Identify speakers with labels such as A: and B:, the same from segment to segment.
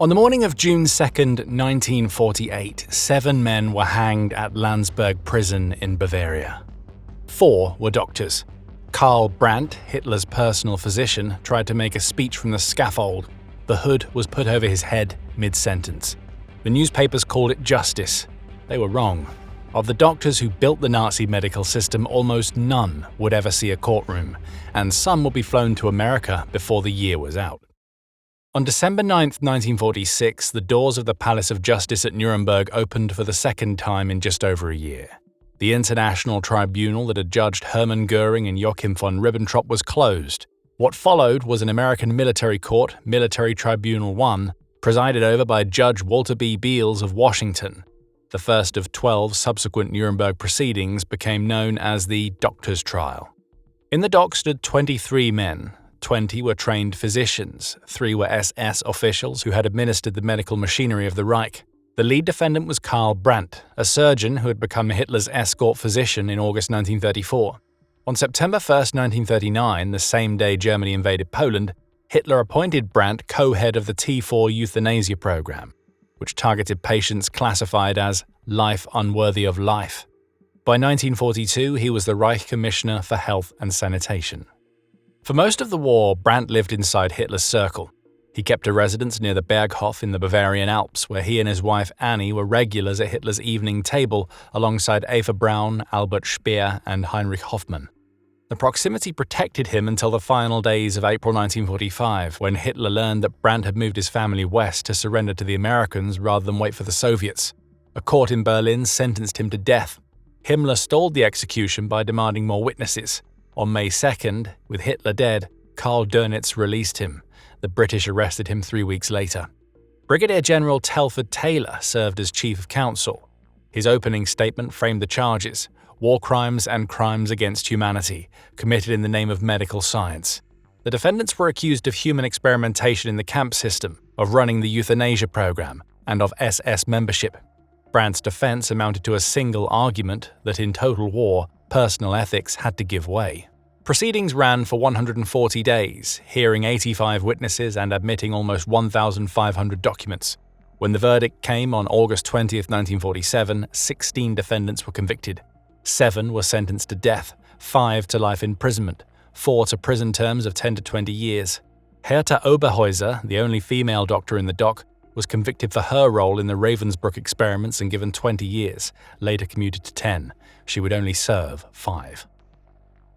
A: On the morning of June 2nd, 1948, 7 men were hanged at Landsberg prison in Bavaria. 4 were doctors. Karl Brandt, Hitler's personal physician, tried to make a speech from the scaffold. The hood was put over his head mid-sentence. The newspapers called it justice. They were wrong. Of the doctors who built the Nazi medical system, almost none would ever see a courtroom, and some would be flown to America before the year was out. On December 9, 1946, the doors of the Palace of Justice at Nuremberg opened for the second time in just over a year. The international tribunal that had judged Hermann Göring and Joachim von Ribbentrop was closed. What followed was an American military court, Military Tribunal I, presided over by Judge Walter B. Beals of Washington. The first of 12 subsequent Nuremberg proceedings became known as the Doctors' Trial. In the dock stood 23 men. 20 were trained physicians, 3 were SS officials who had administered the medical machinery of the Reich. The lead defendant was Karl Brandt, a surgeon who had become Hitler's escort physician in August 1934. On September 1, 1939, the same day Germany invaded Poland, Hitler appointed Brandt co-head of the T4 euthanasia program, which targeted patients classified as life unworthy of life. By 1942, he was the Reich Commissioner for Health and Sanitation. For most of the war, Brandt lived inside Hitler's circle. He kept a residence near the Berghof in the Bavarian Alps, where he and his wife Annie were regulars at Hitler's evening table alongside Eva Braun, Albert Speer, and Heinrich Hoffmann. The proximity protected him until the final days of April 1945, when Hitler learned that Brandt had moved his family west to surrender to the Americans rather than wait for the Soviets. A court in Berlin sentenced him to death. Himmler stalled the execution by demanding more witnesses. On May 2nd, with Hitler dead, Karl Dönitz released him. The British arrested him 3 weeks later. Brigadier General Telford Taylor served as Chief of Counsel. His opening statement framed the charges: war crimes and crimes against humanity, committed in the name of medical science. The defendants were accused of human experimentation in the camp system, of running the euthanasia program, and of SS membership. Brandt's defense amounted to a single argument that in total war, personal ethics had to give way. Proceedings ran for 140 days, hearing 85 witnesses and admitting almost 1,500 documents. When the verdict came on August 20, 1947, 16 defendants were convicted. 7 were sentenced to death, 5 to life imprisonment, 4 to prison terms of 10 to 20 years. Hertha Oberhäuser, the only female doctor in the dock, was convicted for her role in the Ravensbrück experiments and given 20 years, later commuted to 10. She would only serve 5.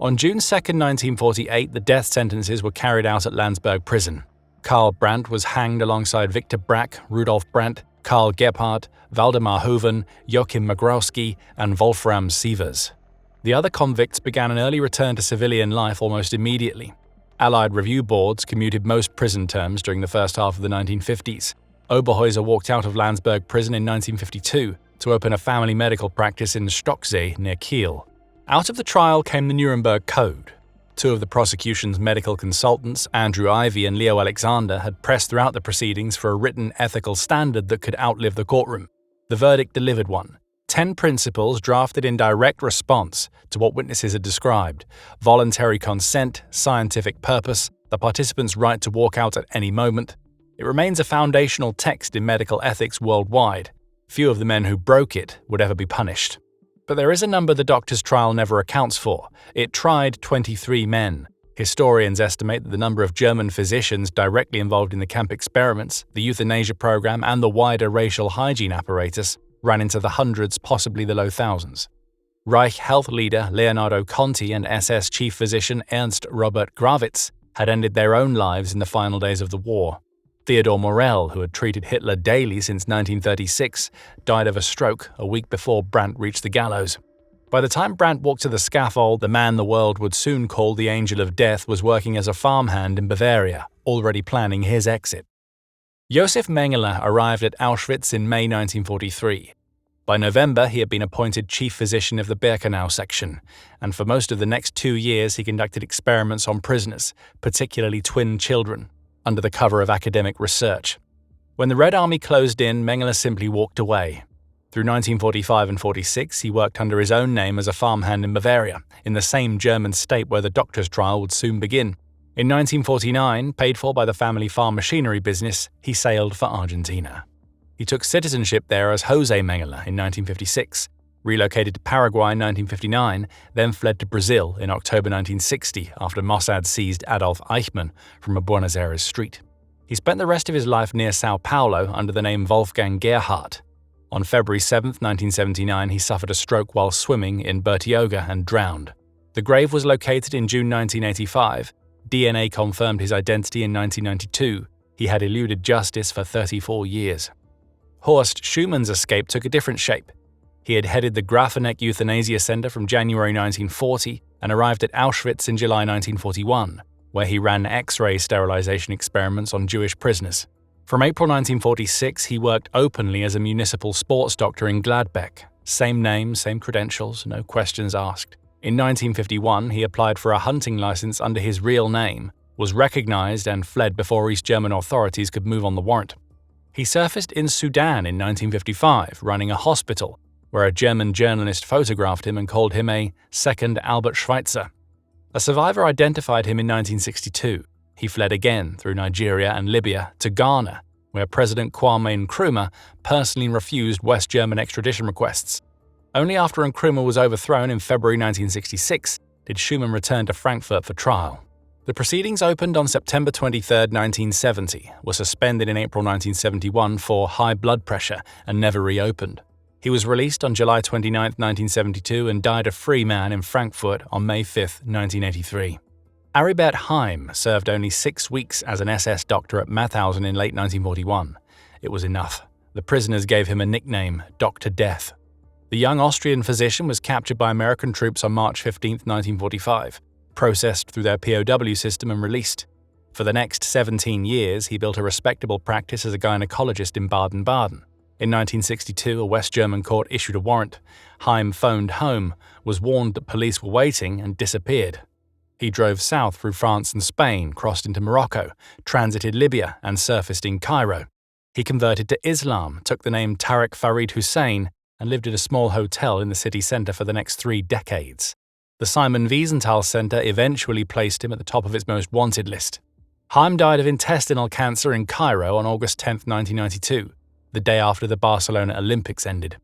A: On June 2, 1948, the death sentences were carried out at Landsberg prison. Karl Brandt was hanged alongside Victor Brack, Rudolf Brandt, Karl Gebhardt, Waldemar Hoven, Joachim Magrowski, and Wolfram Sievers. The other convicts began an early return to civilian life almost immediately. Allied review boards commuted most prison terms during the first half of the 1950s. Oberhäuser walked out of Landsberg prison in 1952 to open a family medical practice in Stocksee near Kiel. Out of the trial came the Nuremberg Code. 2 of the prosecution's medical consultants, Andrew Ivy and Leo Alexander, had pressed throughout the proceedings for a written ethical standard that could outlive the courtroom. The verdict delivered one. 10 principles drafted in direct response to what witnesses had described: voluntary consent, scientific purpose, the participants' right to walk out at any moment. It remains a foundational text in medical ethics worldwide. Few of the men who broke it would ever be punished. But there is a number the doctor's trial never accounts for. It tried 23 men. Historians estimate that the number of German physicians directly involved in the camp experiments, the euthanasia program, and the wider racial hygiene apparatus ran into the hundreds, possibly the low thousands. Reich health leader Leonardo Conti and SS chief physician Ernst Robert Grawitz had ended their own lives in the final days of the war. Theodor Morell, who had treated Hitler daily since 1936, died of a stroke a week before Brandt reached the gallows. By the time Brandt walked to the scaffold, the man the world would soon call the Angel of Death was working as a farmhand in Bavaria, already planning his exit. Josef Mengele arrived at Auschwitz in May 1943. By November, he had been appointed chief physician of the Birkenau section, and for most of the next 2 years he conducted experiments on prisoners, particularly twin children, under the cover of academic research. When the Red Army closed in, Mengele simply walked away. Through 1945 and 46, he worked under his own name as a farmhand in Bavaria, in the same German state where the doctor's trial would soon begin. In 1949, paid for by the family farm machinery business, he sailed for Argentina. He took citizenship there as Jose Mengele in 1956, relocated to Paraguay in 1959, then fled to Brazil in October 1960 after Mossad seized Adolf Eichmann from a Buenos Aires street. He spent the rest of his life near Sao Paulo under the name Wolfgang Gerhardt. On February 7, 1979, he suffered a stroke while swimming in Bertioga and drowned. The grave was located in June 1985. DNA confirmed his identity in 1992. He had eluded justice for 34 years. Horst Schumann's escape took a different shape. He had headed the Grafeneck Euthanasia Center from January 1940 and arrived at Auschwitz in July 1941, where he ran X-ray sterilization experiments on Jewish prisoners. From April 1946, he worked openly as a municipal sports doctor in Gladbeck. Same name, same credentials, no questions asked. In 1951, he applied for a hunting license under his real name, was recognized and fled before East German authorities could move on the warrant. He surfaced in Sudan in 1955, running a hospital, where a German journalist photographed him and called him a second Albert Schweitzer. A survivor identified him in 1962. He fled again through Nigeria and Libya to Ghana, where President Kwame Nkrumah personally refused West German extradition requests. Only after Nkrumah was overthrown in February 1966 did Schumann return to Frankfurt for trial. The proceedings opened on September 23, 1970, were suspended in April 1971 for high blood pressure and never reopened. He was released on July 29, 1972 and died a free man in Frankfurt on May 5, 1983. Aribert Heim served only 6 weeks as an SS doctor at Mauthausen in late 1941. It was enough. The prisoners gave him a nickname, Dr. Death. The young Austrian physician was captured by American troops on March 15, 1945, processed through their POW system and released. For the next 17 years, he built a respectable practice as a gynecologist in Baden-Baden. In 1962, a West German court issued a warrant. Heim phoned home, was warned that police were waiting, and disappeared. He drove south through France and Spain, crossed into Morocco, transited Libya, and surfaced in Cairo. He converted to Islam, took the name Tariq Farid Hussein, and lived at a small hotel in the city center for the next 3 decades. The Simon Wiesenthal Center eventually placed him at the top of its most wanted list. Heim died of intestinal cancer in Cairo on August 10, 1992, the day after the Barcelona Olympics ended.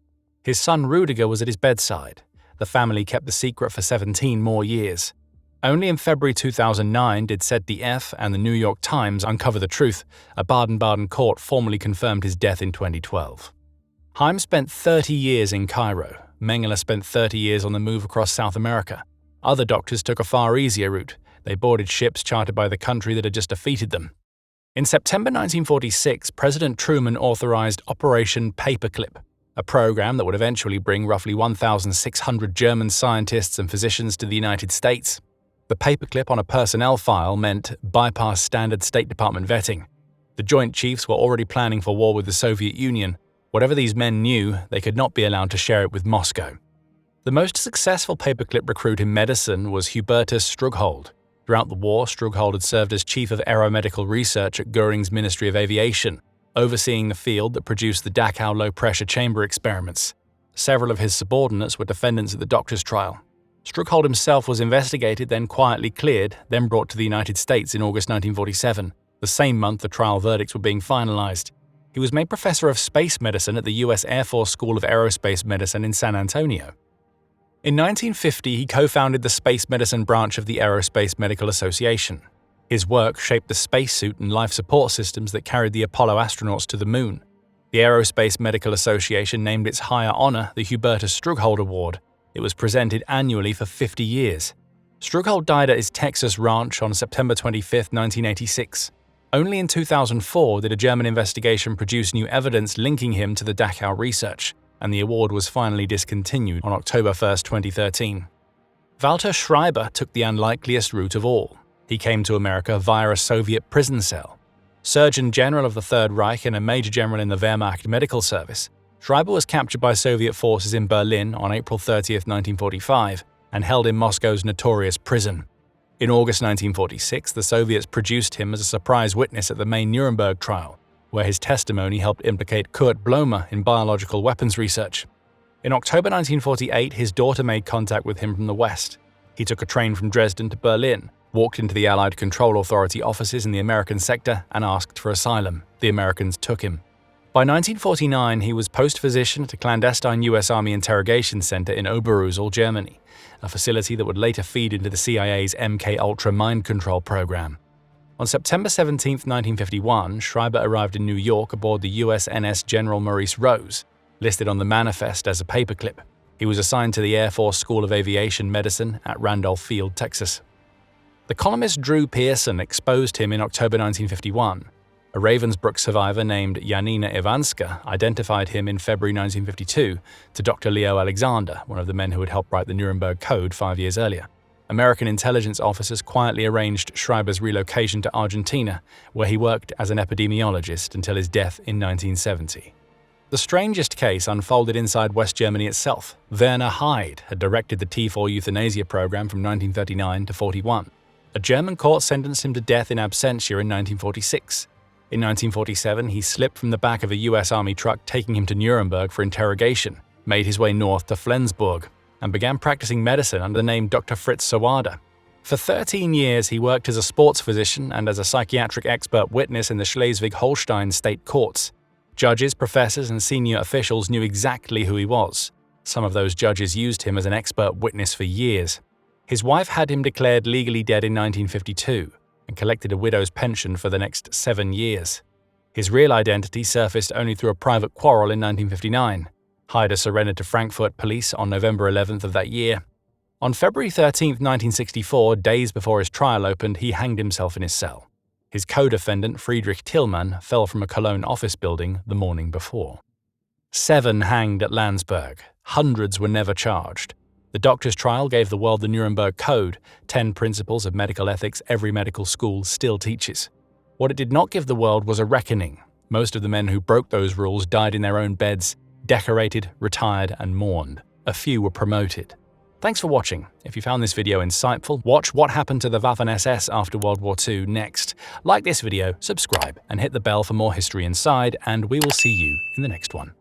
A: His son Rudiger was at his bedside. The family kept the secret for 17 more years. Only in February 2009 did ZDF and the New York Times uncover the truth. A Baden-Baden court formally confirmed his death in 2012. Heim spent 30 years in Cairo. Mengele spent 30 years on the move across South America. Other doctors took a far easier route. They boarded ships chartered by the country that had just defeated them. In September 1946, President Truman authorized Operation Paperclip, a program that would eventually bring roughly 1,600 German scientists and physicians to the United States. The paperclip on a personnel file meant bypass standard State Department vetting. The Joint Chiefs were already planning for war with the Soviet Union. Whatever these men knew, they could not be allowed to share it with Moscow. The most successful paperclip recruit in medicine was Hubertus Strughold. Throughout the war, Strughold had served as chief of aeromedical research at Göring's Ministry of Aviation, overseeing the field that produced the Dachau low-pressure chamber experiments. Several of his subordinates were defendants at the doctor's trial. Strughold himself was investigated, then quietly cleared, then brought to the United States in August 1947, the same month the trial verdicts were being finalized. He was made professor of space medicine at the U.S. Air Force School of Aerospace Medicine in San Antonio. In 1950, he co-founded the space medicine branch of the Aerospace Medical Association. His work shaped the spacesuit and life support systems that carried the Apollo astronauts to the moon. The Aerospace Medical Association named its higher honor the Hubertus Strughold Award. It was presented annually for 50 years. Strughold died at his Texas ranch on September 25, 1986. Only in 2004 did a German investigation produce new evidence linking him to the Dachau research, and the award was finally discontinued on October 1, 2013. Walter Schreiber took the unlikeliest route of all. He came to America via a Soviet prison cell. Surgeon General of the Third Reich and a Major General in the Wehrmacht Medical Service, Schreiber was captured by Soviet forces in Berlin on April 30, 1945, and held in Moscow's notorious prison. In August 1946, the Soviets produced him as a surprise witness at the main Nuremberg trial, where his testimony helped implicate Kurt Blomer in biological weapons research. In October 1948, his daughter made contact with him from the West. He took a train from Dresden to Berlin, walked into the Allied Control Authority offices in the American sector and asked for asylum. The Americans took him. By 1949, he was post physician at a clandestine US Army interrogation center in Oberusel, Germany, a facility that would later feed into the CIA's MK-Ultra mind control program. On September 17, 1951, Schreiber arrived in New York aboard the USNS General Maurice Rose, listed on the manifest as a paperclip. He was assigned to the Air Force School of Aviation Medicine at Randolph Field, Texas. The columnist Drew Pearson exposed him in October 1951. A Ravensbrück survivor named Janina Ivanska identified him in February 1952 to Dr. Leo Alexander, one of the men who had helped write the Nuremberg Code 5 years earlier. American intelligence officers quietly arranged Schreiber's relocation to Argentina, where he worked as an epidemiologist until his death in 1970. The strangest case unfolded inside West Germany itself. Werner Heide had directed the T4 euthanasia program from 1939 to 41. A German court sentenced him to death in absentia in 1946. In 1947, he slipped from the back of a US Army truck taking him to Nuremberg for interrogation, made his way north to Flensburg, and began practicing medicine under the name Dr. Fritz Sawada. For 13 years, he worked as a sports physician and as a psychiatric expert witness in the Schleswig-Holstein state courts. Judges, professors, and senior officials knew exactly who he was. Some of those judges used him as an expert witness for years. His wife had him declared legally dead in 1952 and collected a widow's pension for the next 7 years. His real identity surfaced only through a private quarrel in 1959. Heide surrendered to Frankfurt police on November 11th of that year. On February 13, 1964, days before his trial opened, he hanged himself in his cell. His co-defendant, Friedrich Tillmann, fell from a Cologne office building the morning before. 7 hanged at Landsberg. Hundreds were never charged. The doctor's trial gave the world the Nuremberg Code, 10 principles of medical ethics every medical school still teaches. What it did not give the world was a reckoning. Most of the men who broke those rules died in their own beds, decorated, retired, and mourned. A few were promoted. Thanks for watching. If you found this video insightful, watch What Happened to the Waffen-SS After World War II next. Like this video, subscribe, and hit the bell for more History Inside, and we will see you in the next one.